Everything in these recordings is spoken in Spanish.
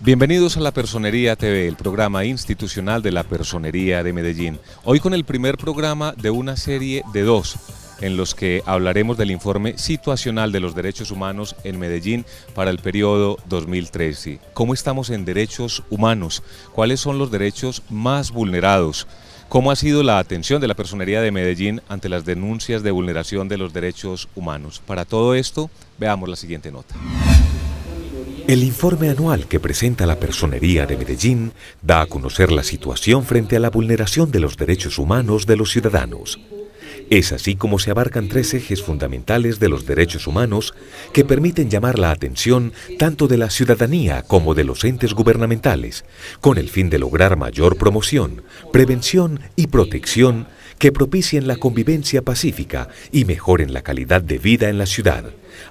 Bienvenidos a La Personería TV, el programa institucional de la Personería de Medellín. Hoy con el primer programa de una serie de dos, en los que hablaremos del informe situacional de los derechos humanos en Medellín para el periodo 2013. ¿Cómo estamos en derechos humanos? ¿Cuáles son los derechos más vulnerados? ¿Cómo ha sido la atención de la Personería de Medellín ante las denuncias de vulneración de los derechos humanos? Para todo esto, veamos la siguiente nota. El informe anual que presenta la Personería de Medellín da a conocer la situación frente a la vulneración de los derechos humanos de los ciudadanos. Es así como se abarcan tres ejes fundamentales de los derechos humanos que permiten llamar la atención tanto de la ciudadanía como de los entes gubernamentales, con el fin de lograr mayor promoción, prevención y protección que propicien la convivencia pacífica y mejoren la calidad de vida en la ciudad,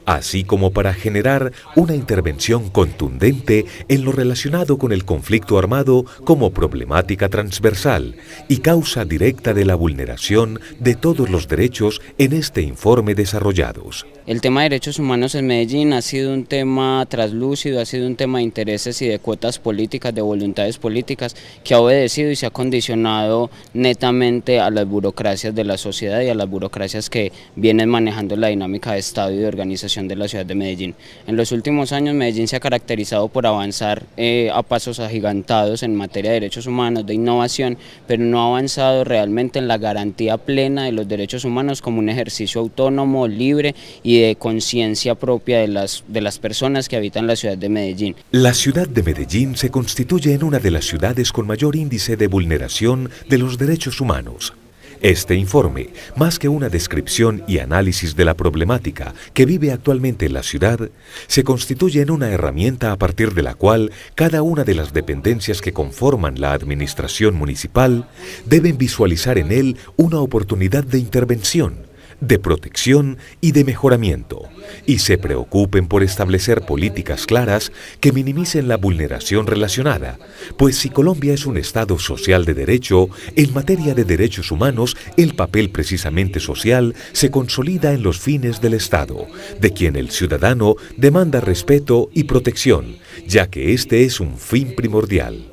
así como para generar una intervención contundente en lo relacionado con el conflicto armado como problemática transversal y causa directa de la vulneración de todos los derechos en este informe desarrollados. El tema de derechos humanos en Medellín ha sido un tema traslúcido, ha sido un tema de intereses y de cuotas políticas, de voluntades políticas, que ha obedecido y se ha condicionado netamente a las burocracias de la sociedad y a las burocracias que vienen manejando la dinámica de Estado y de organización de la ciudad de Medellín. En los últimos años Medellín se ha caracterizado por avanzar a pasos agigantados en materia de derechos humanos, de innovación, pero no ha avanzado realmente en la garantía plena de los derechos humanos como un ejercicio autónomo, libre y de conciencia propia de las personas que habitan la ciudad de Medellín. La ciudad de Medellín se constituye en una de las ciudades con mayor índice de vulneración de los derechos humanos. Este informe, más que una descripción y análisis de la problemática que vive actualmente en la ciudad, se constituye en una herramienta a partir de la cual cada una de las dependencias que conforman la administración municipal deben visualizar en él una oportunidad de intervención, de protección y de mejoramiento, y se preocupen por establecer políticas claras que minimicen la vulneración relacionada, pues si Colombia es un Estado social de derecho, en materia de derechos humanos, el papel precisamente social se consolida en los fines del Estado, de quien el ciudadano demanda respeto y protección, ya que este es un fin primordial.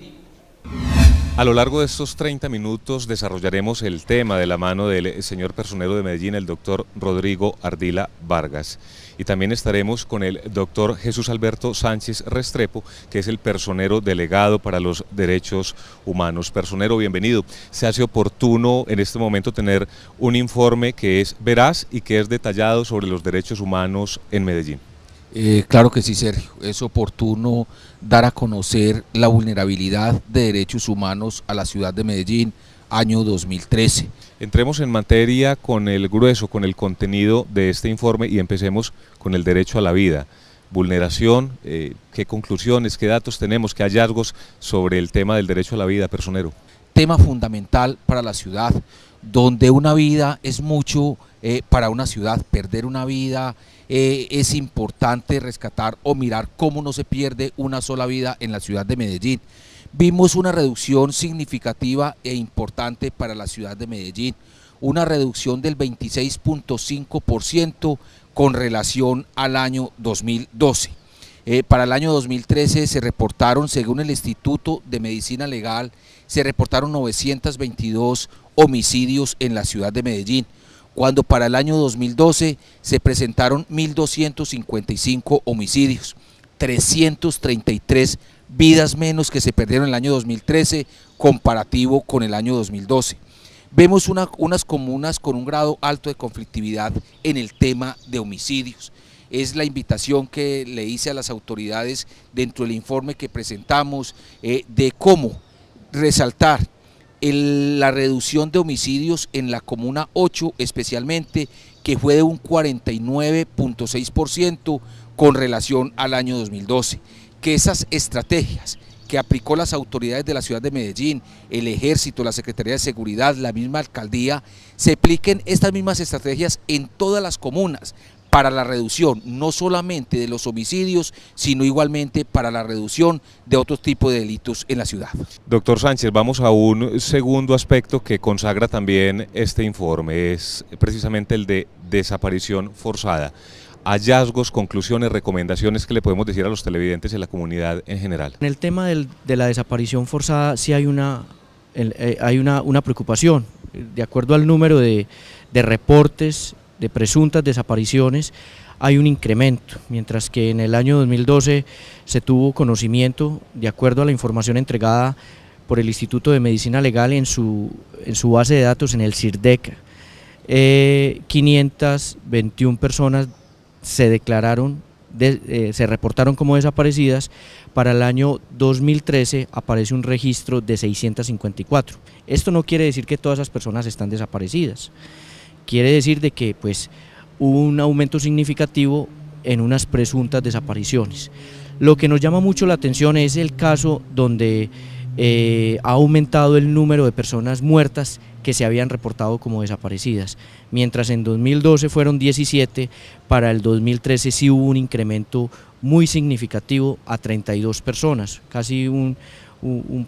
A lo largo de estos 30 minutos desarrollaremos el tema de la mano del señor personero de Medellín, el doctor Rodrigo Ardila Vargas. Y también estaremos con el doctor Jesús Alberto Sánchez Restrepo, que es el personero delegado para los derechos humanos. Personero, bienvenido. Se hace oportuno en este momento tener un informe que es veraz y que es detallado sobre los derechos humanos en Medellín. Claro que sí, Sergio, es oportuno dar a conocer la vulnerabilidad de derechos humanos a la ciudad de Medellín, año 2013. Entremos en materia con el grueso, con el contenido de este informe y empecemos con el derecho a la vida. Vulneración, ¿qué conclusiones, qué datos tenemos, qué hallazgos sobre el tema del derecho a la vida, personero? Tema fundamental para la ciudad, donde una vida es mucho para una ciudad. Perder una vida es importante rescatar o mirar cómo no se pierde una sola vida en la ciudad de Medellín. Vimos una reducción significativa e importante para la ciudad de Medellín, una reducción del 26.5% con relación al año 2012. Para el año 2013 se reportaron, según el Instituto de Medicina Legal, se reportaron 922 homicidios en la ciudad de Medellín, cuando para el año 2012 se presentaron 1.255 homicidios, 333 vidas menos que se perdieron en el año 2013 comparativo con el año 2012. Vemos unas comunas con un grado alto de conflictividad en el tema de homicidios. Es la invitación que le hice a las autoridades dentro del informe que presentamos de cómo resaltar la reducción de homicidios en la Comuna 8 especialmente, que fue de un 49.6% con relación al año 2012. Que esas estrategias que aplicó las autoridades de la ciudad de Medellín, el Ejército, la Secretaría de Seguridad, la misma alcaldía, se apliquen estas mismas estrategias en todas las comunas, para la reducción no solamente de los homicidios, sino igualmente para la reducción de otros tipos de delitos en la ciudad. Doctor Sánchez, vamos a un segundo aspecto que consagra también este informe, es precisamente el de desaparición forzada. hallazgos, conclusiones, recomendaciones que le podemos decir a los televidentes y a la comunidad en general. En el tema de la desaparición forzada sí hay una preocupación. De acuerdo al número de reportes de presuntas desapariciones, hay un incremento, mientras que en el año 2012 se tuvo conocimiento, de acuerdo a la información entregada por el Instituto de Medicina Legal en su base de datos en el CIRDEC, 521 personas se declararon, se reportaron como desaparecidas. Para el año 2013 aparece un registro de 654. Esto no quiere decir que todas esas personas están desaparecidas, quiere decir de que pues hubo un aumento significativo en unas presuntas desapariciones. Lo que nos llama mucho la atención es el caso donde ha aumentado el número de personas muertas que se habían reportado como desaparecidas. Mientras en 2012 fueron 17, para el 2013 sí hubo un incremento muy significativo a 32 personas, casi un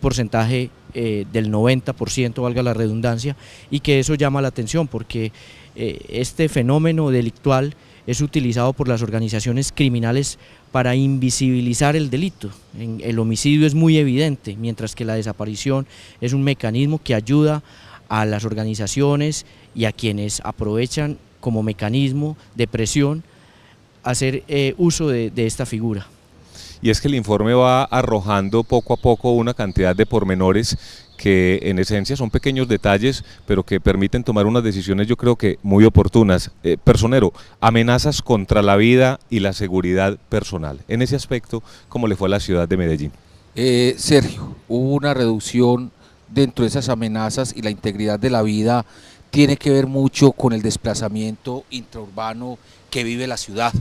porcentaje del 90%, valga la redundancia, y que eso llama la atención porque este fenómeno delictual es utilizado por las organizaciones criminales para invisibilizar el delito. El homicidio es muy evidente, mientras que la desaparición es un mecanismo que ayuda a las organizaciones y a quienes aprovechan como mecanismo de presión hacer uso de esta figura. Y es que el informe va arrojando poco a poco una cantidad de pormenores que en esencia son pequeños detalles, pero que permiten tomar unas decisiones yo creo que muy oportunas. Personero, amenazas contra la vida y la seguridad personal. En ese aspecto, ¿cómo le fue a la ciudad de Medellín? Sergio, hubo una reducción dentro de esas amenazas y la integridad de la vida tiene que ver mucho con el desplazamiento intraurbano que vive la ciudad.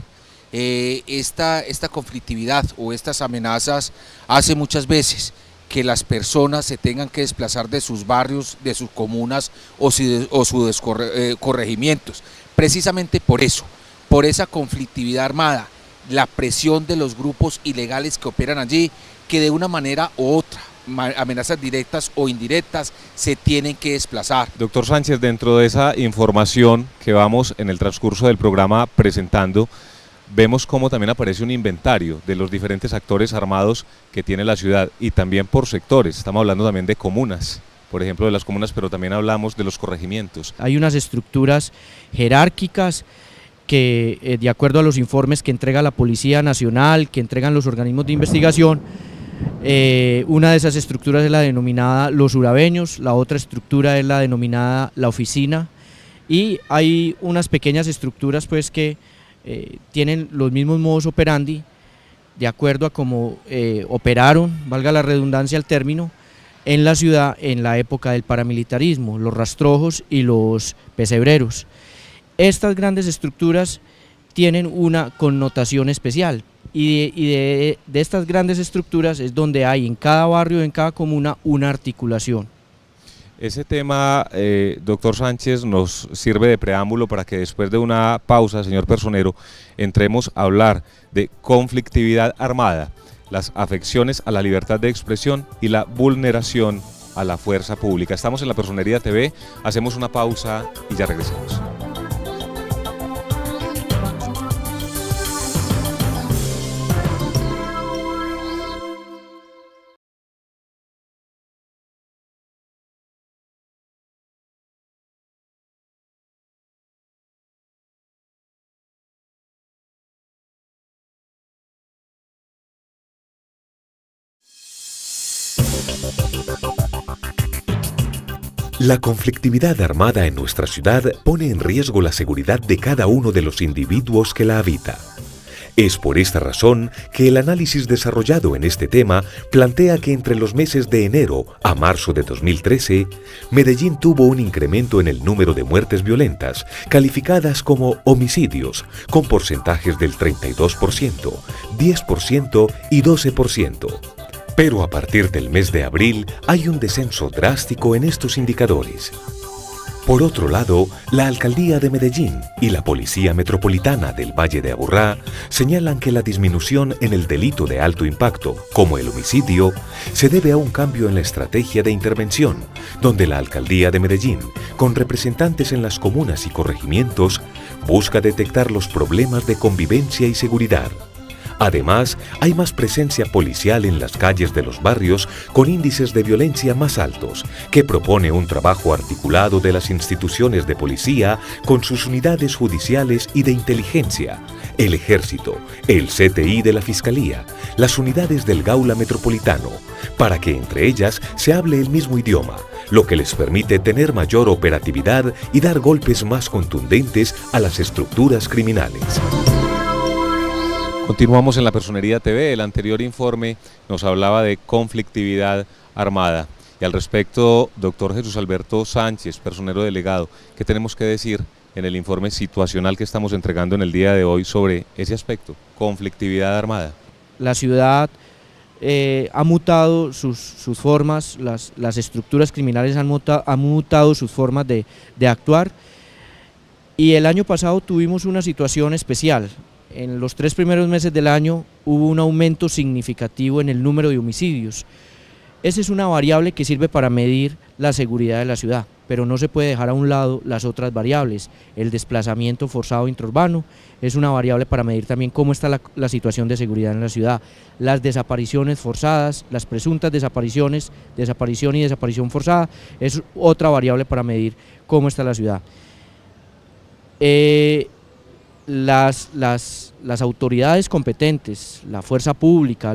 Esta conflictividad o estas amenazas hace muchas veces que las personas se tengan que desplazar de sus barrios, de sus comunas o sus corregimientos. Precisamente por eso, por esa conflictividad armada, la presión de los grupos ilegales que operan allí, que de una manera u otra, amenazas directas o indirectas, se tienen que desplazar. Doctor Sánchez, dentro de esa información que vamos en el transcurso del programa presentando, vemos cómo también aparece un inventario de los diferentes actores armados que tiene la ciudad y también por sectores. Estamos hablando también de comunas, por ejemplo de las comunas, pero también hablamos de los corregimientos. Hay unas estructuras jerárquicas que de acuerdo a los informes que entrega la Policía Nacional, que entregan los organismos de investigación, una de esas estructuras es la denominada Los Urabeños, la otra estructura es la denominada La Oficina, y hay unas pequeñas estructuras pues que tienen los mismos modus operandi de acuerdo a cómo operaron, valga la redundancia al término, en la ciudad en la época del paramilitarismo, los rastrojos y los pesebreros. Estas grandes estructuras tienen una connotación especial y de estas grandes estructuras es donde hay en cada barrio, en cada comuna, una articulación. Ese tema, doctor Sánchez, nos sirve de preámbulo para que después de una pausa, señor personero, entremos a hablar de conflictividad armada, las afecciones a la libertad de expresión y la vulneración a la fuerza pública. Estamos en La Personería TV, hacemos una pausa y ya regresamos. La conflictividad armada en nuestra ciudad pone en riesgo la seguridad de cada uno de los individuos que la habita. Es por esta razón que el análisis desarrollado en este tema plantea que entre los meses de enero a marzo de 2013, Medellín tuvo un incremento en el número de muertes violentas, calificadas como homicidios, con porcentajes del 32%, 10% y 12%. Pero a partir del mes de abril hay un descenso drástico en estos indicadores. Por otro lado, la Alcaldía de Medellín y la Policía Metropolitana del Valle de Aburrá señalan que la disminución en el delito de alto impacto, como el homicidio, se debe a un cambio en la estrategia de intervención, donde la Alcaldía de Medellín, con representantes en las comunas y corregimientos, busca detectar los problemas de convivencia y seguridad. Además, hay más presencia policial en las calles de los barrios con índices de violencia más altos, que propone un trabajo articulado de las instituciones de policía con sus unidades judiciales y de inteligencia, el Ejército, el CTI de la Fiscalía, las unidades del Gaula Metropolitano, para que entre ellas se hable el mismo idioma, lo que les permite tener mayor operatividad y dar golpes más contundentes a las estructuras criminales. Continuamos en La Personería TV. El anterior informe nos hablaba de conflictividad armada. Y al respecto, doctor Jesús Alberto Sánchez, personero delegado, ¿qué tenemos que decir en el informe situacional que estamos entregando en el día de hoy sobre ese aspecto, conflictividad armada? La ciudad ha mutado sus formas, las estructuras criminales han mutado sus formas de actuar, y el año pasado tuvimos una situación especial. En los 3 primeros meses del año hubo un aumento significativo en el número de homicidios. Esa es una variable que sirve para medir la seguridad de la ciudad, pero no se puede dejar a un lado las otras variables. El desplazamiento forzado intraurbano es una variable para medir también cómo está la situación de seguridad en la ciudad. Las desapariciones forzadas, las presuntas desapariciones, desaparición y desaparición forzada, es otra variable para medir cómo está la ciudad. Las autoridades competentes, la fuerza pública,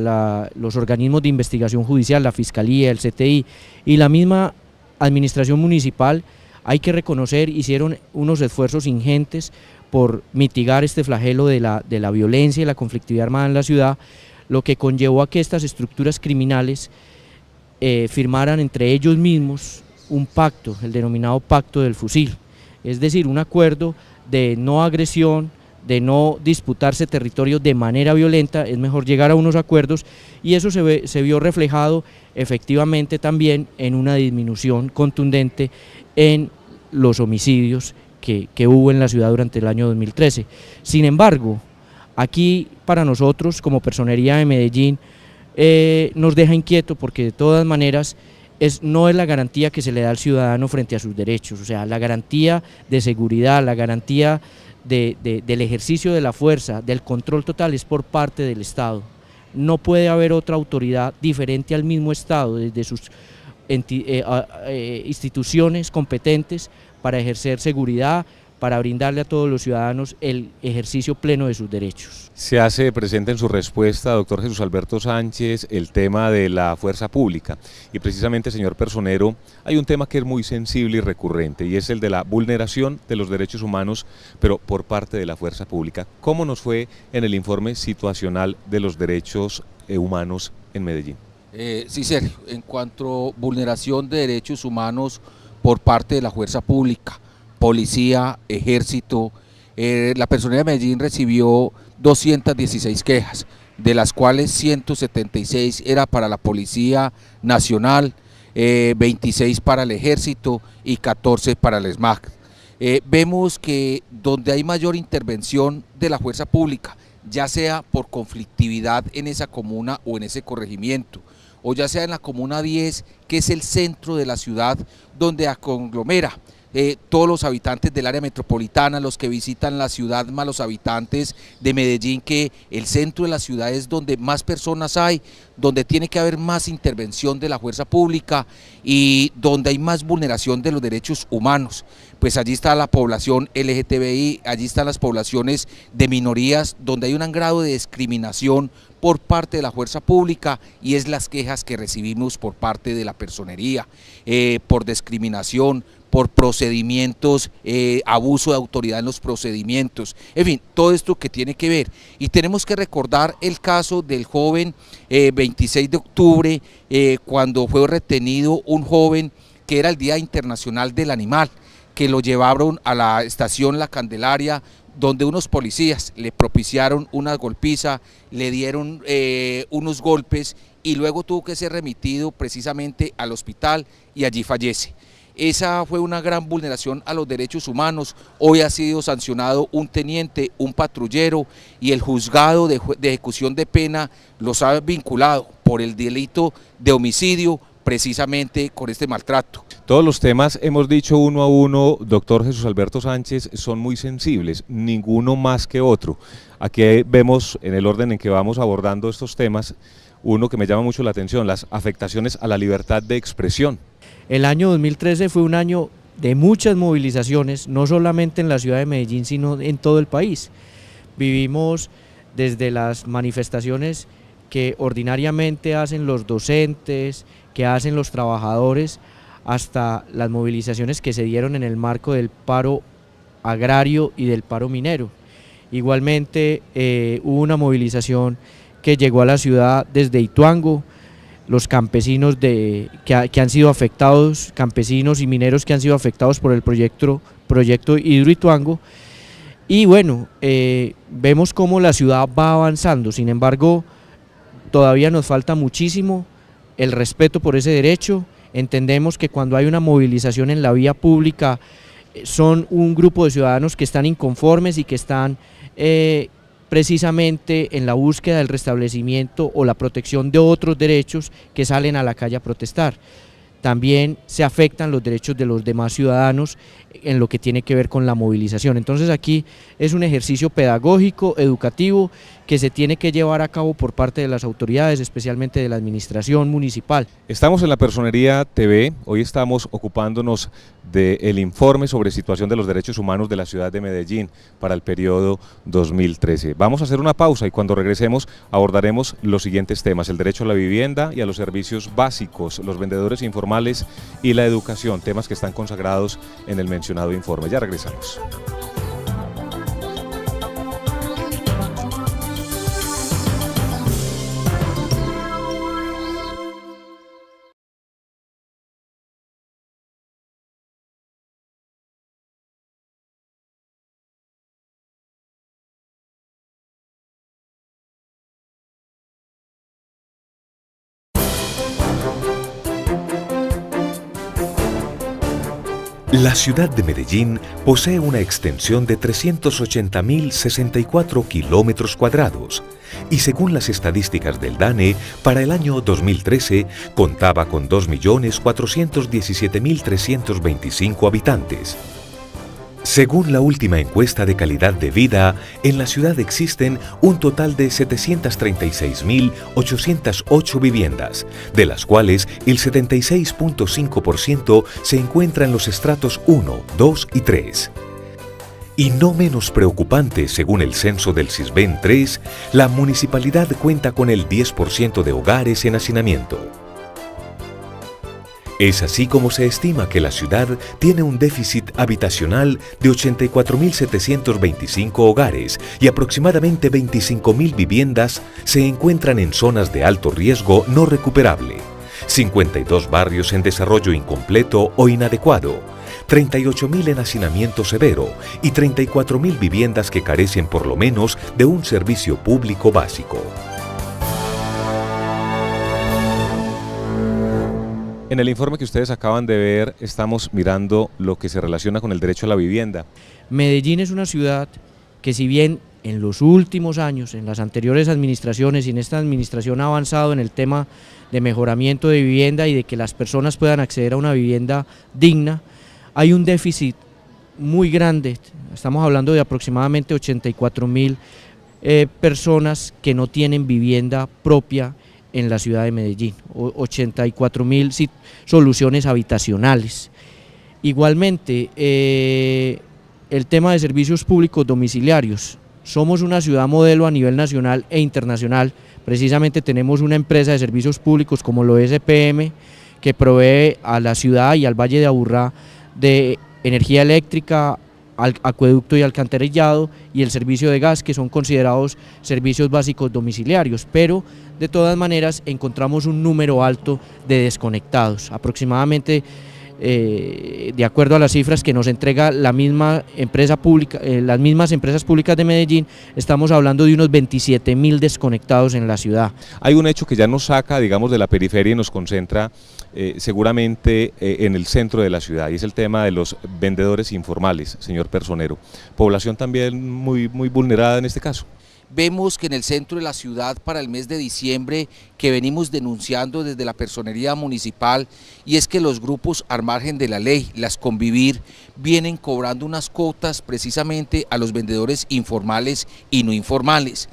los organismos de investigación judicial, la Fiscalía, el CTI y la misma administración municipal, hay que reconocer, hicieron unos esfuerzos ingentes por mitigar este flagelo de la violencia y la conflictividad armada en la ciudad, lo que conllevó a que estas estructuras criminales firmaran entre ellos mismos un pacto, el denominado Pacto del Fusil, es decir, un acuerdo de no agresión, de no disputarse territorio de manera violenta. Es mejor llegar a unos acuerdos, y eso se vio reflejado efectivamente también en una disminución contundente en los homicidios que hubo en la ciudad durante el año 2013. Sin embargo, aquí para nosotros como Personería de Medellín nos deja inquieto, porque de todas maneras no es la garantía que se le da al ciudadano frente a sus derechos, o sea, la garantía de seguridad, la garantía del ejercicio de la fuerza, del control total, es por parte del Estado. No puede haber otra autoridad diferente al mismo Estado, desde sus instituciones competentes para ejercer seguridad, para brindarle a todos los ciudadanos el ejercicio pleno de sus derechos. Se hace presente en su respuesta, doctor Jesús Alberto Sánchez, el tema de la fuerza pública, y precisamente, señor personero, hay un tema que es muy sensible y recurrente, y es el de la vulneración de los derechos humanos, pero por parte de la fuerza pública. ¿Cómo nos fue en el informe situacional de los derechos humanos en Medellín? Sí, Sergio, en cuanto a vulneración de derechos humanos por parte de la fuerza pública, policía, ejército, la Personería de Medellín recibió 216 quejas, de las cuales 176 era para la Policía Nacional, 26 para el Ejército y 14 para el SMAC. Vemos que donde hay mayor intervención de la fuerza pública, ya sea por conflictividad en esa comuna o en ese corregimiento, o ya sea en la comuna 10, que es el centro de la ciudad donde conglomera todos los habitantes del área metropolitana, los que visitan la ciudad, más los habitantes de Medellín, que el centro de la ciudad es donde más personas hay, donde tiene que haber más intervención de la fuerza pública y donde hay más vulneración de los derechos humanos. Pues allí está la población LGTBI, allí están las poblaciones de minorías, donde hay un gran grado de discriminación por parte de la fuerza pública, y es las quejas que recibimos por parte de la personería, por discriminación, por procedimientos, abuso de autoridad en los procedimientos, en fin, todo esto que tiene que ver. Y tenemos que recordar el caso del joven 26 de octubre, cuando fue retenido un joven que era el Día Internacional del Animal, que lo llevaron a la estación La Candelaria, donde unos policías le propiciaron una golpiza, le dieron unos golpes, y luego tuvo que ser remitido precisamente al hospital, y allí fallece. Esa fue una gran vulneración a los derechos humanos. Hoy ha sido sancionado un teniente, un patrullero, y el juzgado de ejecución de pena los ha vinculado por el delito de homicidio, precisamente con este maltrato. Todos los temas, hemos dicho uno a uno, doctor Jesús Alberto Sánchez, son muy sensibles, ninguno más que otro. Aquí vemos en el orden en que vamos abordando estos temas, uno que me llama mucho la atención, las afectaciones a la libertad de expresión. El año 2013 fue un año de muchas movilizaciones, no solamente en la ciudad de Medellín, sino en todo el país. Vivimos desde las manifestaciones que ordinariamente hacen los docentes, que hacen los trabajadores, hasta las movilizaciones que se dieron en el marco del paro agrario y del paro minero. Igualmente hubo una movilización que llegó a la ciudad desde Ituango, los campesinos que han sido afectados, campesinos y mineros que han sido afectados por el proyecto Hidroituango, y bueno, vemos cómo la ciudad va avanzando. Sin embargo, todavía nos falta muchísimo el respeto por ese derecho. Entendemos que cuando hay una movilización en la vía pública son un grupo de ciudadanos que están inconformes y que están precisamente en la búsqueda del restablecimiento o la protección de otros derechos, que salen a la calle a protestar. También se afectan los derechos de los demás ciudadanos en lo que tiene que ver con la movilización. Entonces aquí es un ejercicio pedagógico, educativo, que se tiene que llevar a cabo por parte de las autoridades, especialmente de la administración municipal. Estamos en la Personería TV, hoy estamos ocupándonos del informe sobre situación de los derechos humanos de la ciudad de Medellín para el periodo 2013. Vamos a hacer una pausa y cuando regresemos abordaremos los siguientes temas: el derecho a la vivienda y a los servicios básicos, los vendedores informales y la educación, temas que están consagrados en el mencionado informe. Ya regresamos. La ciudad de Medellín posee una extensión de 380.064 kilómetros cuadrados y según las estadísticas del DANE, para el año 2013 contaba con 2.417.325 habitantes. Según la última encuesta de calidad de vida, en la ciudad existen un total de 736.808 viviendas, de las cuales el 76.5% se encuentra en los estratos 1, 2 y 3. Y no menos preocupante, según el censo del CISBEN 3, la municipalidad cuenta con el 10% de hogares en hacinamiento. Es así como se estima que la ciudad tiene un déficit habitacional de 84.725 hogares y aproximadamente 25.000 viviendas se encuentran en zonas de alto riesgo no recuperable, 52 barrios en desarrollo incompleto o inadecuado, 38.000 en hacinamiento severo y 34.000 viviendas que carecen por lo menos de un servicio público básico. En el informe que ustedes acaban de ver, estamos mirando lo que se relaciona con el derecho a la vivienda. Medellín es una ciudad que, si bien en los últimos años, en las anteriores administraciones y en esta administración ha avanzado en el tema de mejoramiento de vivienda y de que las personas puedan acceder a una vivienda digna, hay un déficit muy grande. Estamos hablando de aproximadamente 84.000 personas que no tienen vivienda propia en la ciudad de Medellín, 84.000 soluciones habitacionales. Igualmente, el tema de servicios públicos domiciliarios. Somos una ciudad modelo a nivel nacional e internacional. Precisamente tenemos una empresa de servicios públicos como lo es EPM, que provee a la ciudad y al Valle de Aburrá de energía eléctrica, acueducto y alcantarillado, y el servicio de gas, que son considerados servicios básicos domiciliarios, pero de todas maneras encontramos un número alto de desconectados, aproximadamente de acuerdo a las cifras que nos entrega la misma empresa pública, las mismas empresas públicas de Medellín, estamos hablando de unos 27.000 desconectados en la ciudad. Hay un hecho que ya nos saca, digamos, de la periferia y nos concentra seguramente en el centro de la ciudad, y es el tema de los vendedores informales, señor Personero. Población también muy vulnerada en este caso. Vemos que en el centro de la ciudad para el mes de diciembre, que venimos denunciando desde la personería municipal, y es que los grupos al margen de la ley, las Convivir, vienen cobrando unas cuotas precisamente a los vendedores informales y no informales.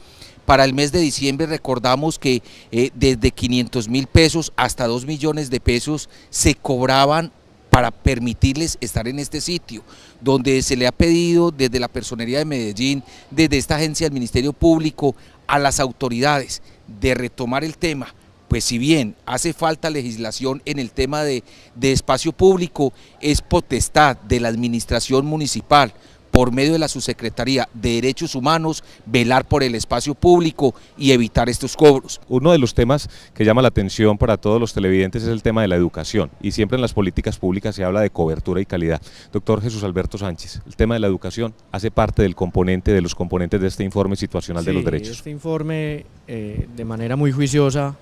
Para el mes de diciembre recordamos que desde 500.000 pesos hasta 2 millones de pesos se cobraban para permitirles estar en este sitio, donde se le ha pedido desde la Personería de Medellín, desde esta agencia del Ministerio Público, a las autoridades de retomar el tema. Pues si bien hace falta legislación en el tema de espacio público, es potestad de la administración municipal, por medio de la Subsecretaría de Derechos Humanos, velar por el espacio público y evitar estos cobros. Uno de los temas que llama la atención para todos los televidentes es el tema de la educación, y siempre en las políticas públicas se habla de cobertura y calidad. Doctor Jesús Alberto Sánchez, el tema de la educación hace parte del componente, de los componentes de este informe situacional de los derechos. Este informe, de manera muy juiciosa,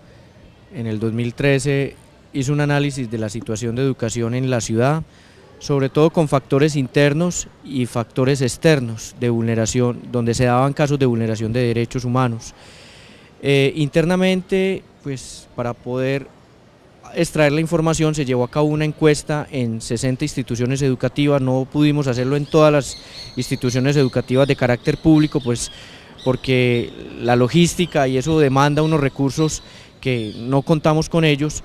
en el 2013 hizo un análisis de la situación de educación en la ciudad, sobre todo con factores internos y factores externos de vulneración, donde se daban casos de vulneración de derechos humanos. Internamente, pues para poder extraer la información se llevó a cabo una encuesta en 60 instituciones educativas. No pudimos hacerlo en todas las instituciones educativas de carácter público, pues porque la logística y eso demanda unos recursos que no contamos con ellos,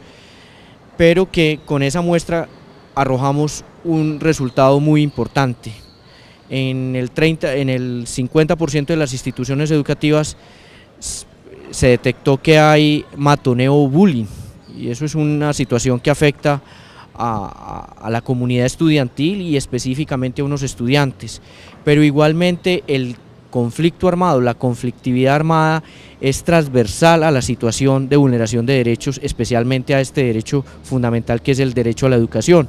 pero que con esa muestra arrojamos un resultado muy importante. En el 50% de las instituciones educativas se detectó que hay matoneo o bullying, y eso es una situación que afecta a la comunidad estudiantil y específicamente a unos estudiantes, pero igualmente el conflicto armado, la conflictividad armada es transversal a la situación de vulneración de derechos, especialmente a este derecho fundamental que es el derecho a la educación.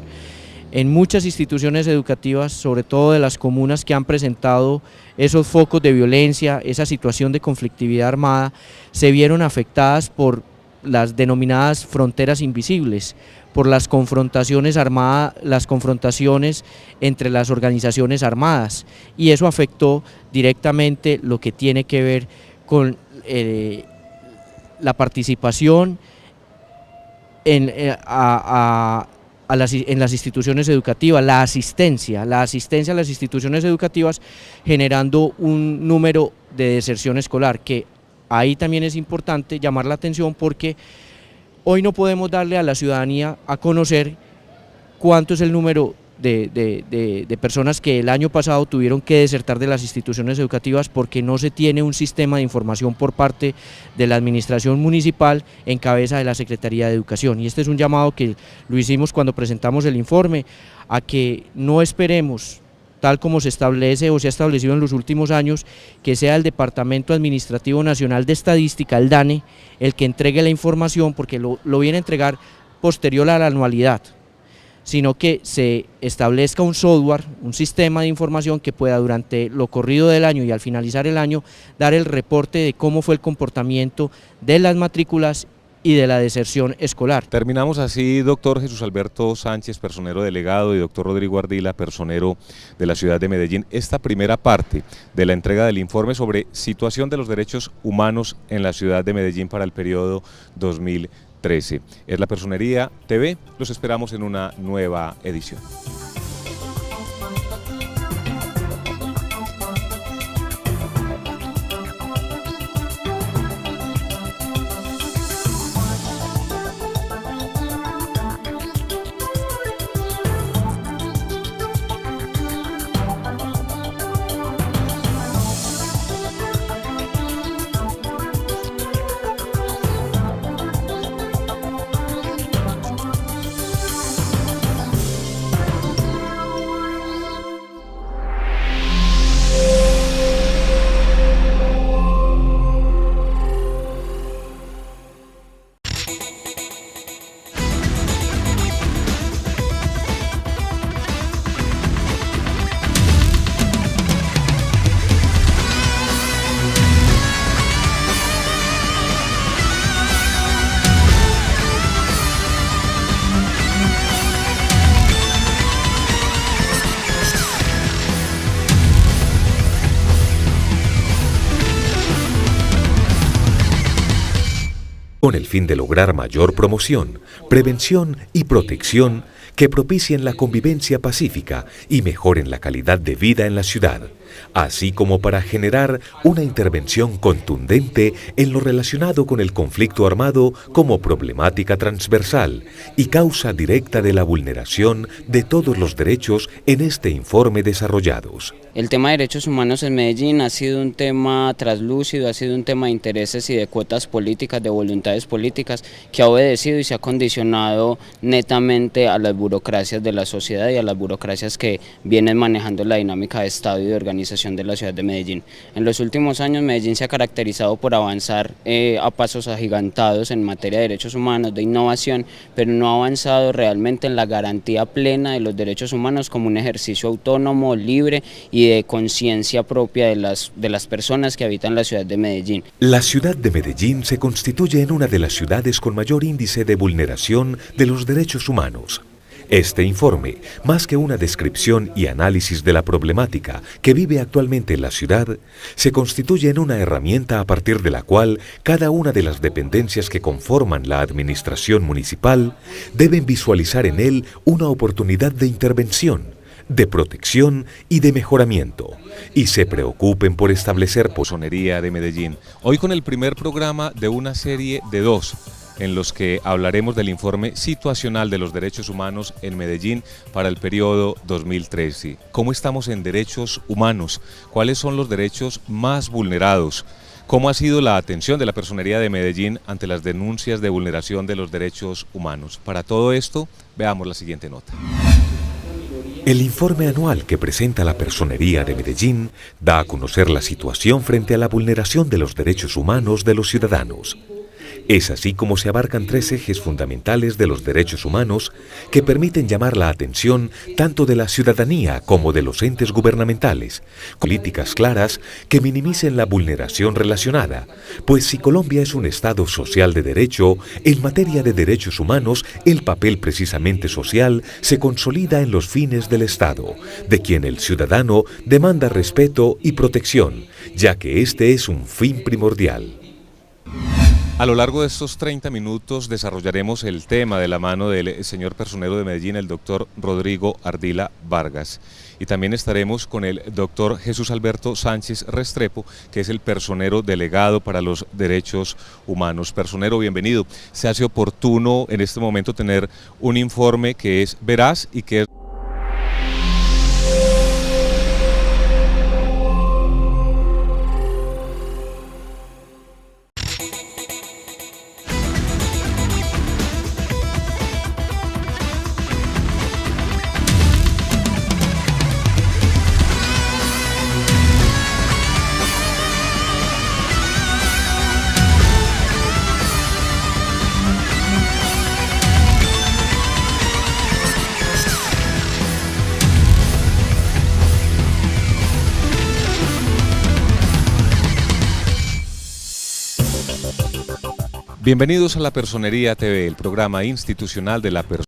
En muchas instituciones educativas, sobre todo de las comunas que han presentado esos focos de violencia, esa situación de conflictividad armada, se vieron afectadas por las denominadas fronteras invisibles, por las confrontaciones armadas, las confrontaciones entre las organizaciones armadas, y eso afectó directamente lo que tiene que ver con la participación en las instituciones educativas, la asistencia a las instituciones educativas, generando un número de deserción escolar, que ahí también es importante llamar la atención, porque hoy no podemos darle a la ciudadanía a conocer cuánto es el número de personas que el año pasado tuvieron que desertar de las instituciones educativas, porque no se tiene un sistema de información por parte de la administración municipal en cabeza de la Secretaría de Educación. Y este es un llamado que lo hicimos cuando presentamos el informe, a que no esperemos, tal como se establece o se ha establecido en los últimos años, que sea el Departamento Administrativo Nacional de Estadística, el DANE, el que entregue la información, porque lo viene a entregar posterior a la anualidad, sino que se establezca un software, un sistema de información que pueda durante lo corrido del año y al finalizar el año dar el reporte de cómo fue el comportamiento de las matrículas y de la deserción escolar. Terminamos así, doctor Jesús Alberto Sánchez, personero delegado, y doctor Rodrigo Ardila, personero de la ciudad de Medellín, esta primera parte de la entrega del informe sobre situación de los derechos humanos en la ciudad de Medellín para el periodo 2013. Es la Personería TV, los esperamos en una nueva edición. con el fin de lograr mayor promoción, prevención y protección que propicien la convivencia pacífica y mejoren la calidad de vida en la ciudad, así como para generar una intervención contundente en lo relacionado con el conflicto armado como problemática transversal y causa directa de la vulneración de todos los derechos en este informe desarrollados. El tema de derechos humanos en Medellín ha sido un tema traslúcido, ha sido un tema de intereses y de cuotas políticas, de voluntades políticas, que ha obedecido y se ha condicionado netamente a las burocracias de la sociedad y a las burocracias que vienen manejando la dinámica de Estado y de organización de la ciudad de Medellín. En los últimos años Medellín se ha caracterizado por avanzar a pasos agigantados en materia de derechos humanos, de innovación, pero no ha avanzado realmente en la garantía plena de los derechos humanos como un ejercicio autónomo, libre y de conciencia propia de las personas que habitan la ciudad de Medellín. La ciudad de Medellín se constituye en una de las ciudades con mayor índice de vulneración de los derechos humanos. Este informe, más que una descripción y análisis de la problemática que vive actualmente en la ciudad, se constituye en una herramienta a partir de la cual cada una de las dependencias que conforman la administración municipal deben visualizar en él una oportunidad de intervención, de protección y de mejoramiento, y se preocupen por establecer Personería de Medellín. Hoy con el primer programa de una serie de 2, en los que hablaremos del informe situacional de los derechos humanos en Medellín para el periodo 2013. ¿Cómo estamos en derechos humanos? ¿Cuáles son los derechos más vulnerados? ¿Cómo ha sido la atención de la Personería de Medellín ante las denuncias de vulneración de los derechos humanos? Para todo esto, veamos la siguiente nota. El informe anual que presenta la Personería de Medellín da a conocer la situación frente a la vulneración de los derechos humanos de los ciudadanos. Es así como se abarcan 3 ejes fundamentales de los derechos humanos que permiten llamar la atención tanto de la ciudadanía como de los entes gubernamentales, políticas claras que minimicen la vulneración relacionada, pues si Colombia es un Estado social de derecho, en materia de derechos humanos el papel precisamente social se consolida en los fines del Estado, de quien el ciudadano demanda respeto y protección, ya que este es un fin primordial. A lo largo de estos 30 minutos desarrollaremos el tema de la mano del señor personero de Medellín, el doctor Rodrigo Ardila Vargas. Y también estaremos con el doctor Jesús Alberto Sánchez Restrepo, que es el personero delegado para los derechos humanos. Personero, bienvenido. Se hace oportuno en este momento tener un informe que es veraz y que es... Bienvenidos a la Personería TV, el programa institucional de la Personería.